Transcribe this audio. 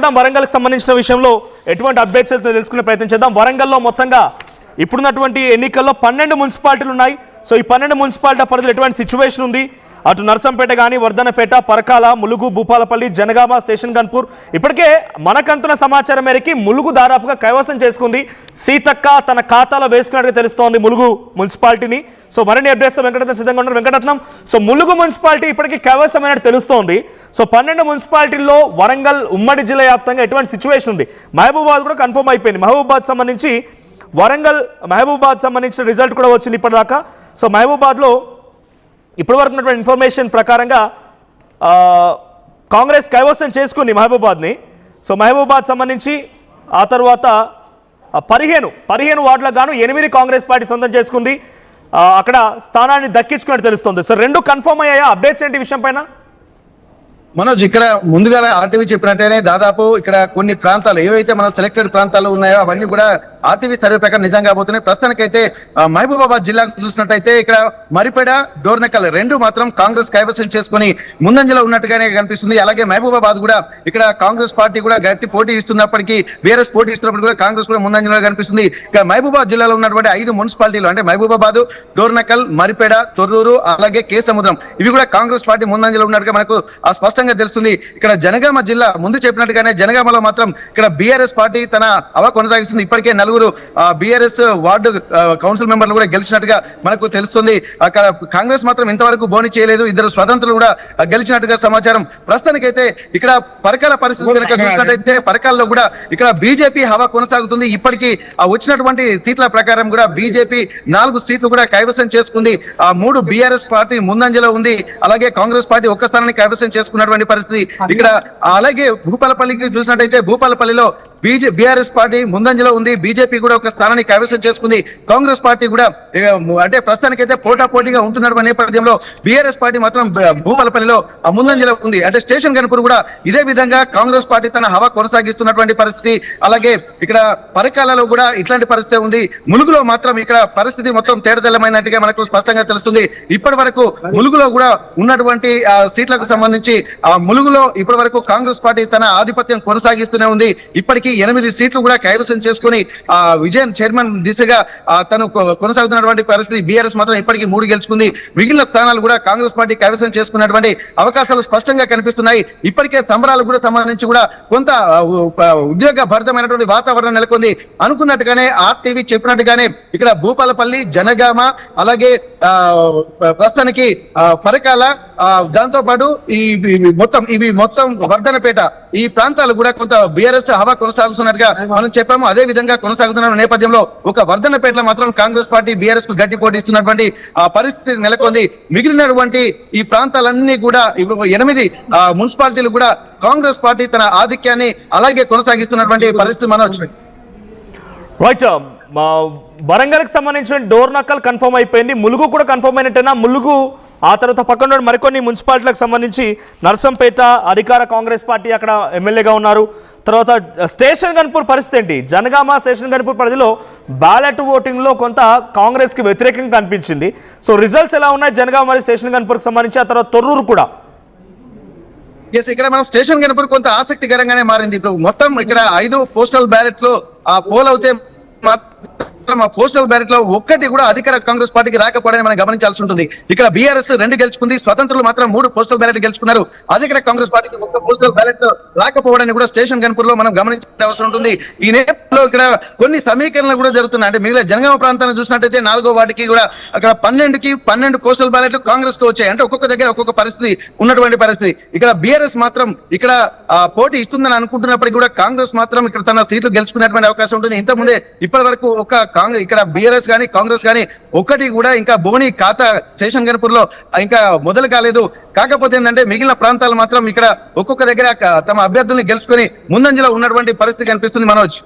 వెళ్దాం. వరంగల్కి సంబంధించిన విషయంలో ఎటువంటి అప్డేట్స్ అయితే తెలుసుకునే ప్రయత్నం చేద్దాం. వరంగల్లో మొత్తంగా ఇప్పుడున్నటువంటి ఎన్నికల్లో 12 మున్సిపాలిటీలు ఉన్నాయి. సో ఈ 12 మున్సిపాలిటీ పరిధిలో ఎటువంటి సిచ్యువేషన్ ఉంది? అటు నర్సంపేట కానీ, వర్ధనపేట, పరకాల, ములుగు, భూపాలపల్లి, జనగామ, స్టేషన్ గన్పూర్. ఇప్పటికే మనకంటున్న సమాచారం మేరకి ములుగు దాదాపుగా కైవసం చేసుకుంది. సీతక్క తన ఖాతాలో వేసుకున్నట్టుగా తెలుస్తోంది ములుగు మున్సిపాలిటీని. సో మరిన్ని అప్డేట్స్ వెంకటరత్నం సిద్ధంగా ఉన్నారు. వెంకటరత్నం, సో ములుగు మున్సిపాలిటీ ఇప్పటికీ కైవసమైనట్టు తెలుస్తోంది. సో 12 మున్సిపాలిటీల్లో వరంగల్ ఉమ్మడి జిల్లా వ్యాప్తంగా ఎటువంటి సిచ్యువేషన్ ఉంది? మహబూబాబాద్ కూడా కన్ఫర్మ్ అయిపోయింది. మహబూబాబాద్ సంబంధించి మహబూబాబాద్ సంబంధించిన రిజల్ట్ కూడా వచ్చింది ఇప్పటిదాకా. సో మహబూబాబాద్లో ఇప్పటివరకు ఉన్నటువంటి ఇన్ఫర్మేషన్ ప్రకారంగా కాంగ్రెస్ కైవసం చేసుకుంది మహబూబాబాద్ని. సో మహబూబాబాద్ సంబంధించి ఆ తర్వాత 15 వార్డులకు గాను 8 కాంగ్రెస్ పార్టీ సొంతం చేసుకుంది. అక్కడ స్థానాన్ని దక్కించుకున్నట్టు తెలుస్తుంది. సో 2 కన్ఫర్మ్ అయ్యాయా? అప్డేట్స్ ఏంటి విషయం పైన? మనోజ్, ఇక్కడ ముందుగా ఆర్టీవీ చెప్పినట్టేనే దాదాపు ఇక్కడ కొన్ని ప్రాంతాలు ఏవైతే మన సెలెక్టెడ్ ప్రాంతాలు ఉన్నాయో అవన్నీ కూడా ఆర్టీవీ సర్వే ప్రకారం నిజం కాబోతున్నాయి. ప్రస్తుతానికైతే మహబూబాబాద్ జిల్లాకు చూసినట్టయితే ఇక్కడ మరిపేడ, డోర్నకల్ 2 మాత్రం కాంగ్రెస్ కైవసం చేసుకుని ముందంజలో ఉన్నట్టుగానే కనిపిస్తుంది. అలాగే మహబూబాబాద్ కూడా ఇక్కడ కాంగ్రెస్ పార్టీ కూడా గట్టి పోటీ ఇస్తున్నప్పటికీ, బీఆర్ఎస్ పోటీ ఇస్తున్నప్పటికీ కూడా కాంగ్రెస్ కూడా ముందంజలో కనిపిస్తుంది. ఇక్కడ మహబూబాబాద్ జిల్లాలో ఉన్నటువంటి 5 మున్సిపాలిటీలు అంటే మహబూబాబాద్, డోర్నకల్, మరిపేడ, తొర్రూరు, అలాగే కే సముద్రం ఇవి కూడా కాంగ్రెస్ పార్టీ ముందంజలో ఉన్నట్టుగా మనకు స్పష్టంగా తెలుస్తుంది. ఇక్కడ జనగామ జిల్లా ముందు చెప్పినట్టుగానే జనగామలో మాత్రం ఇక్కడ బీఆర్ఎస్ పార్టీ తన హవా కొనసాగిస్తుంది. ఇప్పటికే 4 బీఆర్ఎస్ వార్డు కౌన్సిల్ మెంబర్లు కూడా గెలిచినట్టుగా మనకు తెలుస్తుంది. అక్కడ కాంగ్రెస్ మాత్రం ఇంతవరకు బోని చేయలేదు. 2 స్వతంత్రులు కూడా గెలిచినట్టుగా సమాచారం. ప్రస్తుతానికైతే ఇక్కడ పరకాల పరిస్థితి కనుక చూసినట్టయితే పరకాలలో కూడా ఇక్కడ బీజేపీ హవా కొనసాగుతుంది. ఇప్పటికీ వచ్చినటువంటి సీట్ల ప్రకారం కూడా బీజేపీ 4 సీట్లు కూడా కైవసం చేసుకుంది. 3 బీఆర్ఎస్ పార్టీ ముందంజలో ఉంది. అలాగే కాంగ్రెస్ పార్టీ ఒక్క స్థానాన్ని కైవసం చేసుకున్నటువంటి పరిస్థితి ఇక్కడ. అలాగే భూపాలపల్లికి చూసినట్టయితే భూపాలపల్లిలో బీఆర్ఎస్ పార్టీ ముందంజలో ఉంది. బీజేపీ కూడా ఒక స్థానాన్ని కైవసం చేసుకుంది. కాంగ్రెస్ పార్టీ కూడా అంటే ప్రస్తుతానికైతే పోటాపోటీగా ఉంటున్న నేపథ్యంలో బీఆర్ఎస్ పార్టీ మాత్రం భూపాలపల్లిలో ముందంజలో ఉంది. అంటే స్టేషన్ గన్పూర్ కూడా ఇదే విధంగా కాంగ్రెస్ పార్టీ తన హవా కొనసాగిస్తున్నటువంటి పరిస్థితి. అలాగే ఇక్కడ పరకాలలో కూడా ఇట్లాంటి పరిస్థితి ఉంది. ములుగులో మాత్రం ఇక్కడ పరిస్థితి మొత్తం తేడతెల్లమైనట్టుగా మనకు స్పష్టంగా తెలుస్తుంది. ఇప్పటి వరకు ములుగులో కూడా ఉన్నటువంటి సీట్లకు సంబంధించి ములుగులో ఇప్పటి వరకు కాంగ్రెస్ పార్టీ తన ఆధిపత్యం కొనసాగిస్తూనే ఉంది. ఇప్పటికీ 8 సీట్లు కూడా కైవసం చేసుకుని విజయన్ చైర్మన్ దిశగా తను కొనసాగుతున్నటువంటి పరిస్థితి. బీఆర్ఎస్ మాత్రం ఇప్పటికీ 3 గెలుచుకుంది. మిగిలిన స్థానాలు కూడా కాంగ్రెస్ పార్టీ కైవసం చేసుకున్నటువంటి అవకాశాలు స్పష్టంగా కనిపిస్తున్నాయి. ఇప్పటికే సంబరాలకు కూడా సంబంధించి కూడా కొంత ఉద్యోగ భరితమైనటువంటి వాతావరణం నెలకొంది. అనుకున్నట్టుగానే ఆర్టీవీ చెప్పినట్టుగానే ఇక్కడ భూపాలపల్లి, జనగామ, అలాగే ప్రస్తుతానికి పరకాల, దాంతో పాటు ఇవి మొత్తం వర్ధనపేట ఈ ప్రాంతాలు కూడా కొంత బీఆర్ఎస్ హవా కొనసాగుతున్నట్టుగా మనం చెప్పాము. అదే విధంగా కొనసాగుతున్న నేపథ్యంలో ఒక వర్ధనపేటలో మాత్రం కాంగ్రెస్ పార్టీ బీఆర్ఎస్ కు గట్టి పోటీ ఇస్తున్నటువంటి పరిస్థితి నెలకొంది. మిగిలినటువంటి ఈ ప్రాంతాలన్నీ కూడా 8 మున్సిపాలిటీలు కూడా కాంగ్రెస్ పార్టీ తన ఆధిక్యాన్ని అలాగే కొనసాగిస్తున్నటువంటి పరిస్థితి మనం రైట్. వరంగల్కి సంబంధించిన డోర్నకల్ కన్ఫర్మ్ అయిపోయింది. ములుగు కూడా కన్ఫర్మ్ అయినట్టేనా? ములుగు ఆ తర్వాత పక్కన మరికొన్ని మున్సిపాలిటీలకు సంబంధించి నర్సంపేట అధికార కాంగ్రెస్ పార్టీ అక్కడ ఎమ్మెల్యేగా ఉన్నారు. తర్వాత స్టేషన్ గన్పూర్ పరిస్థితి ఏంటి? జనగామ స్టేషన్ గన్పూర్ పరిధిలో బ్యాలెట్ ఓటింగ్లో కొంత కాంగ్రెస్కి వ్యతిరేకంగా కనిపించింది. సో రిజల్ట్స్ ఎలా ఉన్నాయి జనగామ మరియు స్టేషన్ గన్పూర్కి సంబంధించి? ఆ తర్వాత తొర్రూరు కూడా ఇక్కడ మనం స్టేషన్ గన్పూర్ కొంత ఆసక్తికరంగానే మారింది. ఇప్పుడు మొత్తం ఇక్కడ 5 పోస్టల్ బ్యాలెట్ లో పోల్ అవుతే పోస్టల్ బ్యాలెట్ లో ఒక్కటి కూడా అధికార కాంగ్రెస్ పార్టీకి రాకపోవడాన్ని మనం గమనించాల్సి ఉంటుంది. ఇక్కడ బీఆర్ఎస్ 2 గెలుచుకుంది. స్వతంత్రులు మాత్రం 3 పోస్టల్ బ్యాలెట్ గెలుచుకున్నారు. అధికార కాంగ్రెస్ పార్టీకి 1 పోస్టల్ బ్యాలెట్ రాకపోవడాన్ని కూడా స్టేషన్ గన్పూర్ లో మనం గమనించే అవసరం ఉంటుంది. ఈ నేపథ్యంలో ఇక్కడ కొన్ని సమీకరణలు కూడా జరుగుతున్నాయి. అంటే మిగిలిన జనగామ ప్రాంతాన్ని చూసినట్టయితే 4వ వార్డుకి కూడా అక్కడ 12 పోస్టల్ బ్యాలెట్లు కాంగ్రెస్ కు వచ్చాయి. అంటే ఒక్కొక్క దగ్గర ఒక్కొక్క పరిస్థితి ఉన్నటువంటి పరిస్థితి. ఇక్కడ బీఆర్ఎస్ మాత్రం ఇక్కడ పోటీ ఇస్తుందని అనుకుంటున్నప్పటికీ కూడా కాంగ్రెస్ మాత్రం ఇక్కడ తన సీట్లు గెలుచుకునేటువంటి అవకాశం ఉంటుంది. ఇంతకుముందే ఇప్పటి వరకు ఇక్కడ బీఆర్ఎస్ కానీ కాంగ్రెస్ కానీ ఒక్కటి కూడా ఇంకా బోని ఖాతా స్టేషన్ గన్పూర్ లో ఇంకా మొదలు కాలేదు. కాకపోతే ఏంటంటే మిగిలిన ప్రాంతాలు మాత్రం ఇక్కడ ఒక్కొక్క దగ్గర తమ అభ్యర్థుల్ని గెలుచుకొని ముందంజలో ఉన్నటువంటి పరిస్థితి కనిపిస్తుంది మనోజ్.